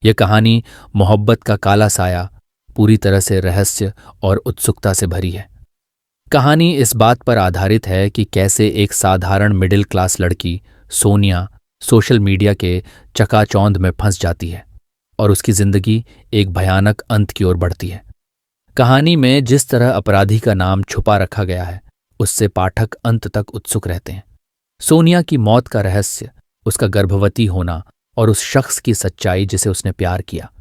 यह कहानी मोहब्बत का काला साया, पूरी तरह से रहस्य और उत्सुकता से भरी है। कहानी इस बात पर आधारित है कि कैसे एक साधारण मिडिल क्लास लड़की सोनिया सोशल मीडिया के चकाचौंध में फंस जाती है और उसकी जिंदगी एक भयानक अंत की ओर बढ़ती है। कहानी में जिस तरह अपराधी का नाम छुपा रखा गया है, उससे पाठक अंत तक उत्सुक रहते हैं। सोनिया की मौत का रहस्य, उसका गर्भवती होना और उस शख्स की सच्चाई जिसे उसने प्यार किया,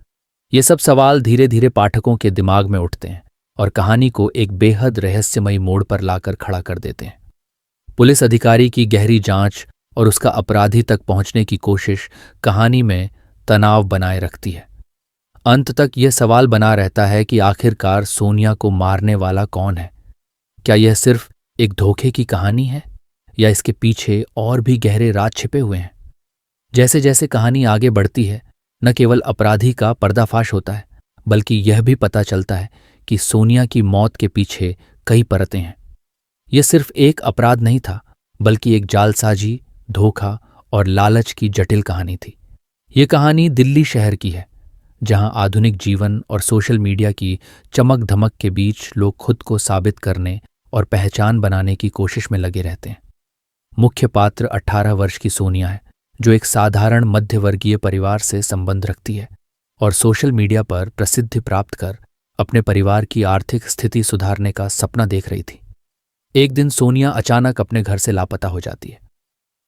ये सब सवाल धीरे धीरे पाठकों के दिमाग में उठते हैं और कहानी को एक बेहद रहस्यमयी मोड़ पर लाकर खड़ा कर देते हैं। पुलिस अधिकारी की गहरी जांच और उसका अपराधी तक पहुंचने की कोशिश कहानी में तनाव बनाए रखती है। अंत तक यह सवाल बना रहता है कि आखिरकार सोनिया को मारने वाला कौन है। क्या यह सिर्फ एक धोखे की कहानी है या इसके पीछे और भी गहरे राज छिपे हुए हैं? जैसे जैसे कहानी आगे बढ़ती है, न केवल अपराधी का पर्दाफाश होता है, बल्कि यह भी पता चलता है कि सोनिया की मौत के पीछे कई परतें हैं। यह सिर्फ एक अपराध नहीं था, बल्कि एक जालसाजी, धोखा और लालच की जटिल कहानी थी। यह कहानी दिल्ली शहर की है, जहां आधुनिक जीवन और सोशल मीडिया की चमक धमक के बीच लोग खुद को साबित करने और पहचान बनाने की कोशिश में लगे रहते हैं। मुख्य पात्र 18 वर्ष की सोनिया है, जो एक साधारण मध्यवर्गीय परिवार से संबंध रखती है और सोशल मीडिया पर प्रसिद्धि प्राप्त कर अपने परिवार की आर्थिक स्थिति सुधारने का सपना देख रही थी। एक दिन सोनिया अचानक अपने घर से लापता हो जाती है।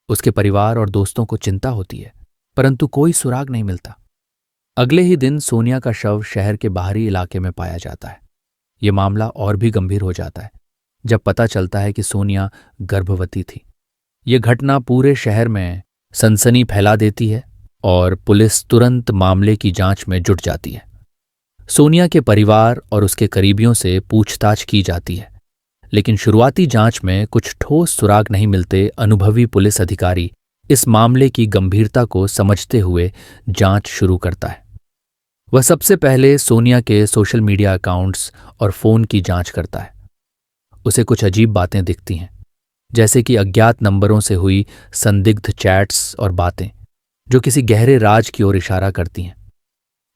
उसके परिवार और दोस्तों को चिंता होती है, परंतु कोई सुराग नहीं मिलता। अगले ही दिन सोनिया का शव शहर के बाहरी इलाके में पाया जाता है। यह मामला और भी गंभीर हो जाता है जब पता चलता है कि सोनिया गर्भवती थी। यह घटना पूरे शहर में सनसनी फैला देती है और पुलिस तुरंत मामले की जांच में जुट जाती है। सोनिया के परिवार और उसके करीबियों से पूछताछ की जाती है, लेकिन शुरुआती जांच में कुछ ठोस सुराग नहीं मिलते। अनुभवी पुलिस अधिकारी इस मामले की गंभीरता को समझते हुए जांच शुरू करता है। वह सबसे पहले सोनिया के सोशल मीडिया अकाउंट्स और फोन की जांच करता है। उसे कुछ अजीब बातें दिखती हैं, जैसे कि अज्ञात नंबरों से हुई संदिग्ध चैट्स और बातें जो किसी गहरे राज की ओर इशारा करती हैं।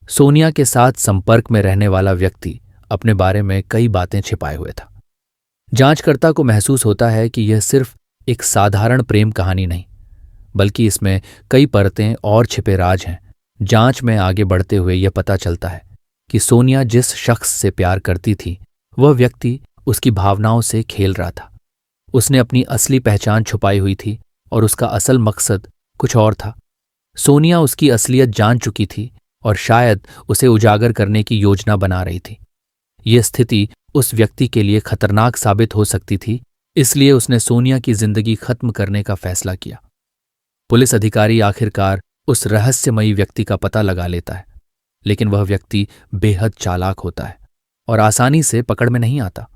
सोनिया के साथ संपर्क में रहने वाला व्यक्ति अपने बारे में कई बातें छिपाए हुए था। जांचकर्ता को महसूस होता है कि यह सिर्फ एक साधारण प्रेम कहानी नहीं, बल्कि इसमें कई परतें और छिपे राज हैं। जांच में आगे बढ़ते हुए यह पता चलता है कि सोनिया जिस शख्स से प्यार करती थी, वह व्यक्ति उसकी भावनाओं से खेल रहा था। उसने अपनी असली पहचान छुपाई हुई थी और उसका असल मकसद कुछ और था। सोनिया उसकी असलियत जान चुकी थी और शायद उसे उजागर करने की योजना बना रही थी। यह स्थिति उस व्यक्ति के लिए खतरनाक साबित हो सकती थी, इसलिए उसने सोनिया की जिंदगी खत्म करने का फैसला किया। पुलिस अधिकारी आखिरकार उस रहस्यमयी व्यक्ति का पता लगा लेता है, लेकिन वह व्यक्ति बेहद चालाक होता है और आसानी से पकड़ में नहीं आता।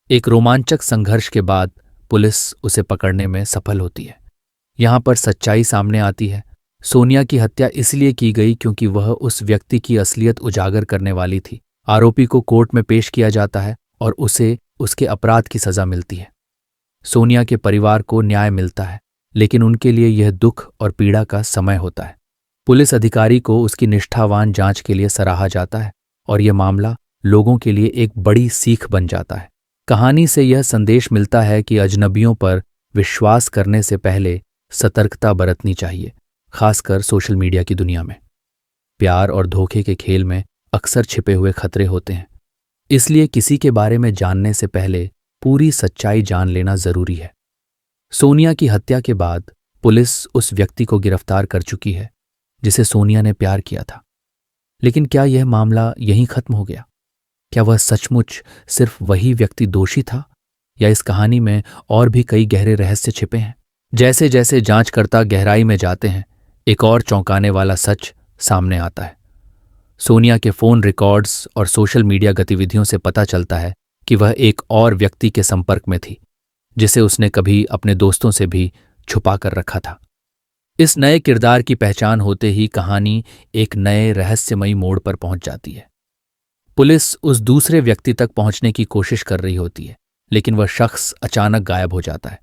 एक रोमांचक संघर्ष के बाद पुलिस उसे पकड़ने में सफल होती है। यहां पर सच्चाई सामने आती है। सोनिया की हत्या इसलिए की गई क्योंकि वह उस व्यक्ति की असलियत उजागर करने वाली थी। आरोपी को कोर्ट में पेश किया जाता है और उसे उसके अपराध की सजा मिलती है। सोनिया के परिवार को न्याय मिलता है, लेकिन उनके लिए यह दुख और पीड़ा का समय होता है। पुलिस अधिकारी को उसकी निष्ठावान जांच के लिए सराहा जाता है और यह मामला लोगों के लिए एक बड़ी सीख बन जाता है। कहानी से यह संदेश मिलता है कि अजनबियों पर विश्वास करने से पहले सतर्कता बरतनी चाहिए, खासकर सोशल मीडिया की दुनिया में। प्यार और धोखे के खेल में अक्सर छिपे हुए खतरे होते हैं, इसलिए किसी के बारे में जानने से पहले पूरी सच्चाई जान लेना जरूरी है। सोनिया की हत्या के बाद पुलिस उस व्यक्ति को गिरफ्तार कर चुकी है जिसे सोनिया ने प्यार किया था। लेकिन क्या यह मामला यहीं खत्म हो गया? क्या वह सचमुच सिर्फ वही व्यक्ति दोषी था, या इस कहानी में और भी कई गहरे रहस्य छिपे हैं? जैसे जैसे जांचकर्ता गहराई में जाते हैं, एक और चौंकाने वाला सच सामने आता है। सोनिया के फोन रिकॉर्ड्स और सोशल मीडिया गतिविधियों से पता चलता है कि वह एक और व्यक्ति के संपर्क में थी, जिसे उसने कभी अपने दोस्तों से भी छुपा कर रखा था। इस नए किरदार की पहचान होते ही कहानी एक नए रहस्यमयी मोड़ पर पहुंच जाती है। पुलिस उस दूसरे व्यक्ति तक पहुंचने की कोशिश कर रही होती है, लेकिन वह शख्स अचानक गायब हो जाता है।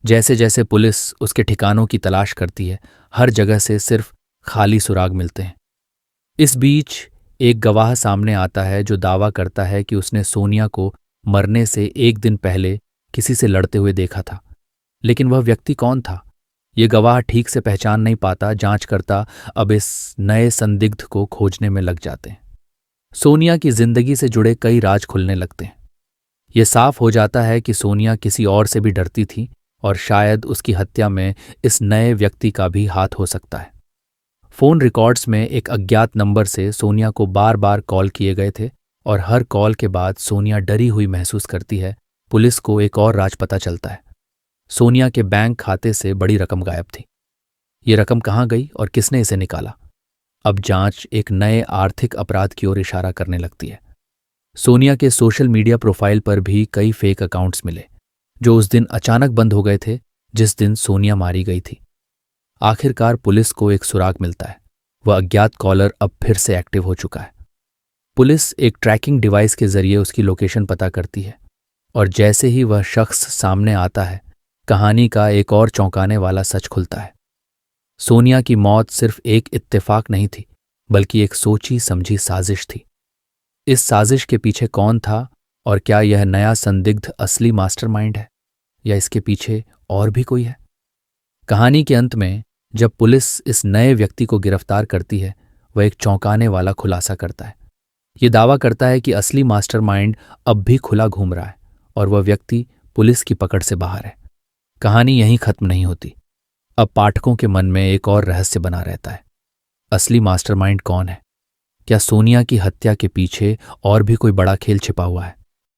जैसे जैसे पुलिस उसके ठिकानों की तलाश करती है, हर जगह से सिर्फ खाली सुराग मिलते हैं। इस बीच एक गवाह सामने आता है जो दावा करता है कि उसने सोनिया को मरने से एक दिन पहले किसी से लड़ते हुए देखा था। लेकिन वह व्यक्ति कौन था, ये गवाह ठीक से पहचान नहीं पाता। जांचकर्ता अब इस नए संदिग्ध को खोजने में लग जाते हैं। सोनिया की जिंदगी से जुड़े कई राज खुलने लगते हैं। ये साफ हो जाता है कि सोनिया किसी और से भी डरती थी और शायद उसकी हत्या में इस नए व्यक्ति का भी हाथ हो सकता है। फोन रिकॉर्ड्स में एक अज्ञात नंबर से सोनिया को बार बार कॉल किए गए थे और हर कॉल के बाद सोनिया डरी हुई महसूस करती है। पुलिस को एक और राज पता चलता है। सोनिया के बैंक खाते से बड़ी रकम गायब थी। ये रकम कहाँ गई और किसने इसे निकाला? अब जांच एक नए आर्थिक अपराध की ओर इशारा करने लगती है। सोनिया के सोशल मीडिया प्रोफाइल पर भी कई फेक अकाउंट्स मिले जो उस दिन अचानक बंद हो गए थे जिस दिन सोनिया मारी गई थी। आखिरकार पुलिस को एक सुराग मिलता है। वह अज्ञात कॉलर अब फिर से एक्टिव हो चुका है। पुलिस एक ट्रैकिंग डिवाइस के जरिए उसकी लोकेशन पता करती है और जैसे ही वह शख्स सामने आता है, कहानी का एक और चौंकाने वाला सच खुलता है। सोनिया की मौत सिर्फ एक इत्तेफाक नहीं थी, बल्कि एक सोची समझी साजिश थी। इस साजिश के पीछे कौन था और क्या यह नया संदिग्ध असली मास्टरमाइंड है या इसके पीछे और भी कोई है? कहानी के अंत में जब पुलिस इस नए व्यक्ति को गिरफ्तार करती है, वह एक चौंकाने वाला खुलासा करता है। ये दावा करता है कि असली मास्टरमाइंड अब भी खुला घूम रहा है और वह व्यक्ति पुलिस की पकड़ से बाहर है। कहानी यहीं खत्म नहीं होती। अब पाठकों के मन में एक और रहस्य बना रहता है। असली मास्टरमाइंड कौन है? क्या सोनिया की हत्या के पीछे और भी कोई बड़ा खेल छिपा हुआ है?